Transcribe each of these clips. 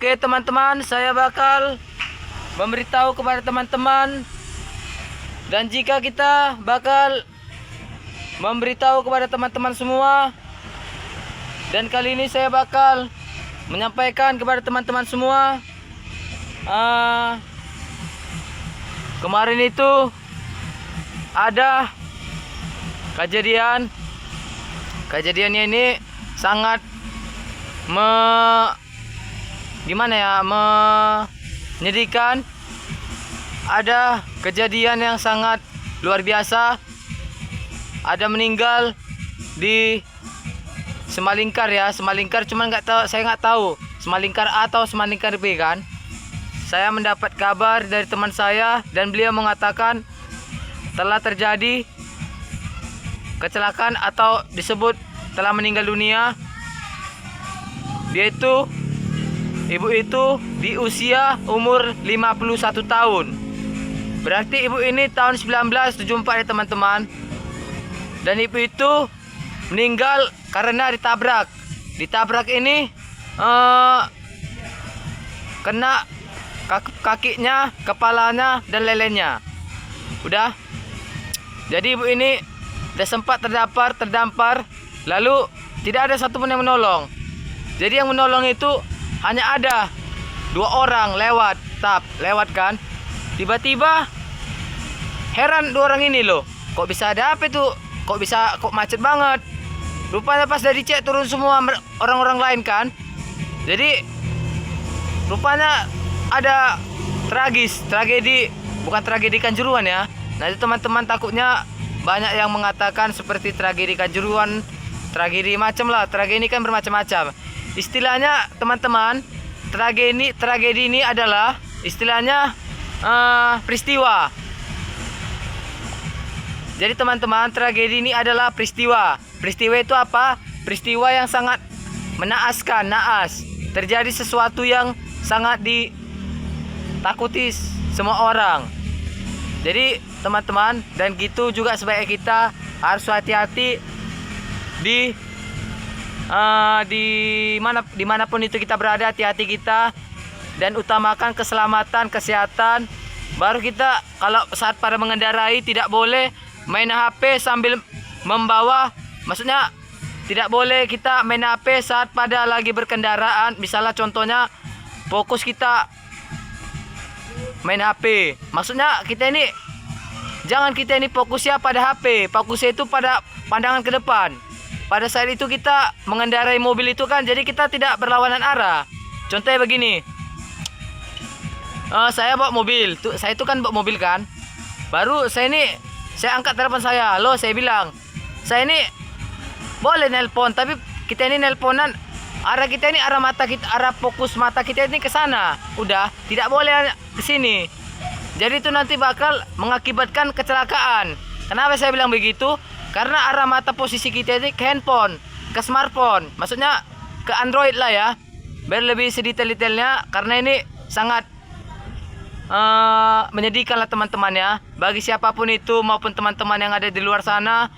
Oke teman-teman, saya bakal memberitahu kepada teman-teman, dan jika kita bakal memberitahu kepada teman-teman semua, dan kali ini saya bakal menyampaikan kepada teman-teman semua, kemarin itu ada kejadiannya ini sangat menyedihkan. Ada kejadian yang sangat luar biasa. Ada meninggal di Semalingkar ya, Semalingkar, cuman saya nggak tahu Semalingkar A atau Semalingkar B kan. Saya mendapat kabar dari teman saya dan beliau mengatakan telah terjadi kecelakaan atau disebut telah meninggal dunia. Ibu itu di usia umur 51 tahun. Berarti ibu ini tahun 1974 ya teman-teman. Dan ibu itu meninggal karena ditabrak. Ditabrak ini kena kakinya, kepalanya, dan lelenya. Udah. Jadi ibu ini sudah sempat terdampar, lalu tidak ada satupun yang menolong. Jadi yang menolong itu hanya ada 2 orang lewat kan. Tiba-tiba heran 2 orang ini loh, kok bisa ada apa itu? Kok macet banget? Rupanya pas dari cek turun semua orang-orang lain kan. Jadi rupanya ada bukan tragedi Kanjuruhan ya. Nah itu teman-teman, takutnya banyak yang mengatakan seperti tragedi Kanjuruhan, tragedi macam lah. Tragedi ini kan bermacam-macam. Istilahnya teman-teman, tragedi ini adalah istilahnya peristiwa. Jadi teman-teman, tragedi ini adalah peristiwa. Peristiwa itu apa? Peristiwa yang sangat naas. Terjadi sesuatu yang sangat ditakuti semua orang. Jadi teman-teman, dan gitu juga sebaiknya kita harus hati-hati dimanapun itu kita berada. Hati-hati kita dan utamakan keselamatan, kesehatan. Baru kita kalau saat pada mengendarai tidak boleh main HP sambil membawa. Maksudnya tidak boleh kita main HP saat pada lagi berkendaraan. Misalnya contohnya fokus kita main HP. Maksudnya jangan kita ini fokusnya pada HP. Fokusnya itu pada pandangan ke depan. Pada saat itu kita mengendarai mobil itu kan, jadi kita tidak berlawanan arah. Contohnya begini, saya bawa mobil, saya itu kan bawa mobil kan. Baru saya angkat telepon saya, halo, saya bilang, saya ini boleh nelpon, tapi kita ini nelponan arah kita ini, arah fokus mata kita ini ke sana. Udah, tidak boleh ke sini. Jadi itu nanti bakal mengakibatkan kecelakaan. Kenapa saya bilang begitu? Karena arah mata posisi kita ini ke handphone, ke smartphone, maksudnya ke Android lah ya. Biar lebih sedetail-detailnya, karena ini sangat menyedihkan lah teman-teman ya, bagi siapapun itu maupun teman-teman yang ada di luar sana.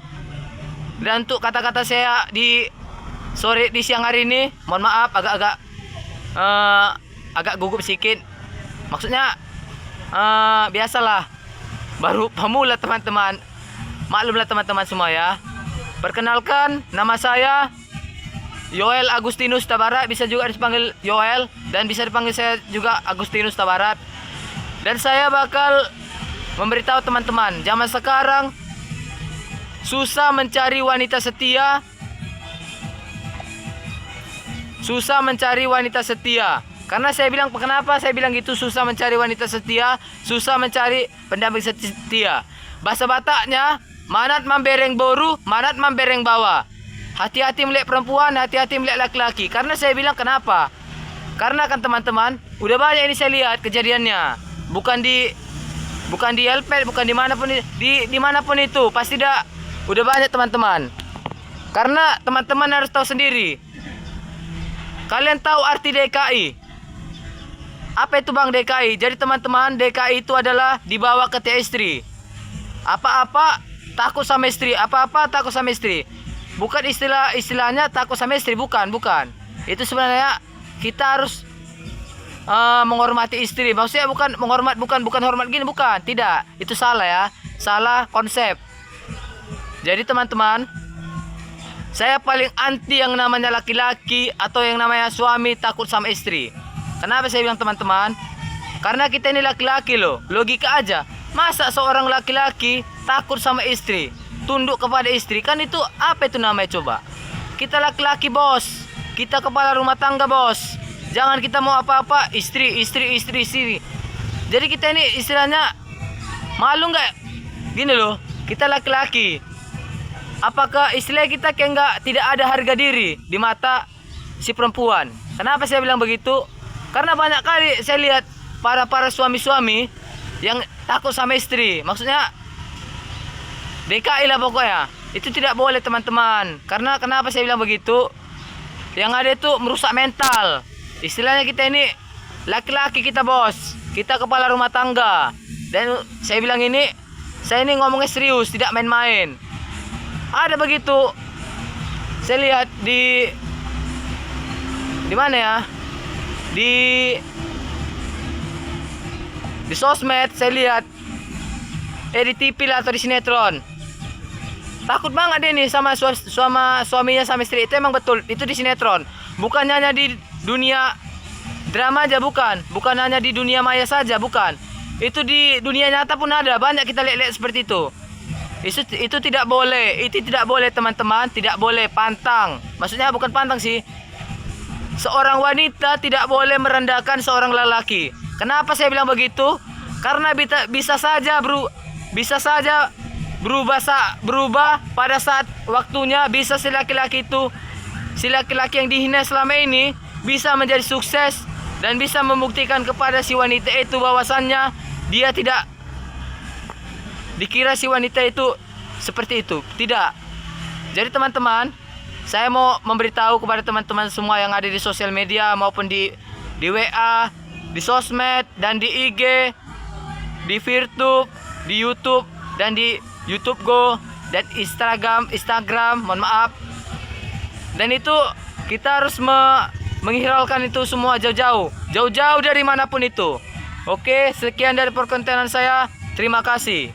Dan untuk kata-kata saya di siang hari ini, mohon maaf agak gugup sedikit. Maksudnya biasalah, baru pemula teman-teman. Maklumlah teman-teman semua ya. Perkenalkan, nama saya Yoel Agustinus Tabarat, bisa juga dipanggil Yoel, dan bisa dipanggil saya juga Agustinus Tabarat. Dan saya bakal memberitahu teman-teman, zaman sekarang susah mencari wanita setia. Karena saya bilang, kenapa saya bilang gitu, susah mencari wanita setia, susah mencari pendamping setia. Bahasa Bataknya, manat mambereng boru, manat mambereng bawa. Hati-hati melihat perempuan, hati-hati melihat laki-laki. Karena saya bilang kenapa? Karena kan teman-teman, udah banyak ini saya lihat kejadiannya. Bukan di Elpet, bukan dimanapun itu, pasti udah banyak teman-teman. Karena teman-teman harus tahu sendiri. Kalian tahu arti DKI? Apa itu Bang DKI? Jadi teman-teman, DKI itu adalah dibawa ke istri. Apa-apa takut sama istri, Bukan istilahnya takut sama istri, bukan. Itu sebenarnya kita harus menghormati istri. Maksudnya bukan menghormat, bukan hormat gini, bukan. Tidak, itu salah ya. Salah konsep. Jadi teman-teman, saya paling anti yang namanya laki-laki atau yang namanya suami takut sama istri. Kenapa saya bilang teman-teman? Karena kita ini laki-laki loh. Logika aja. Masa seorang laki-laki takut sama istri, tunduk kepada istri? Kan itu apa itu namanya coba? Kita laki-laki bos. Kita kepala rumah tangga bos. Jangan kita mau apa-apa istri. Jadi kita ini istilahnya malu nggak? Gini loh, kita laki-laki. Apakah istilah kita kayak nggak, tidak ada harga diri di mata si perempuan? Kenapa saya bilang begitu? Karena banyak kali saya lihat para suami-suami yang takut sama istri. Maksudnya DKI lah pokoknya. Itu tidak boleh teman-teman. Karena kenapa saya bilang begitu? Yang ada itu merusak mental. Istilahnya kita ini laki-laki, kita bos. Kita kepala rumah tangga. Dan saya bilang ini, saya ini ngomongnya serius, tidak main-main. Ada begitu. Saya lihat di mana ya? Di sosmed saya lihat. Di TV lah atau di sinetron. Takut banget dia nih sama suaminya sama istri. Itu emang betul. Itu di sinetron. Bukan hanya di dunia drama aja, bukan. Bukan hanya di dunia maya saja, bukan. Itu di dunia nyata pun ada. Banyak kita lihat seperti itu. Itu tidak boleh. Itu tidak boleh teman-teman. Tidak boleh pantang. Maksudnya bukan pantang sih. Seorang wanita tidak boleh merendahkan seorang lelaki. Kenapa saya bilang begitu? Karena bisa saja berubah pada saat waktunya. Bisa si laki-laki yang dihina selama ini bisa menjadi sukses dan bisa membuktikan kepada si wanita itu bahwasannya dia tidak dikira si wanita itu seperti itu. Tidak. Jadi teman-teman, saya mau memberitahu kepada teman-teman semua yang ada di sosial media maupun di WA, di sosmed dan di IG, di Virtube, di YouTube dan di YouTube Go dan Instagram, mohon maaf. Dan itu kita harus menghiraukan itu semua jauh-jauh dari manapun itu. Oke, sekian dari perkontenan saya. Terima kasih.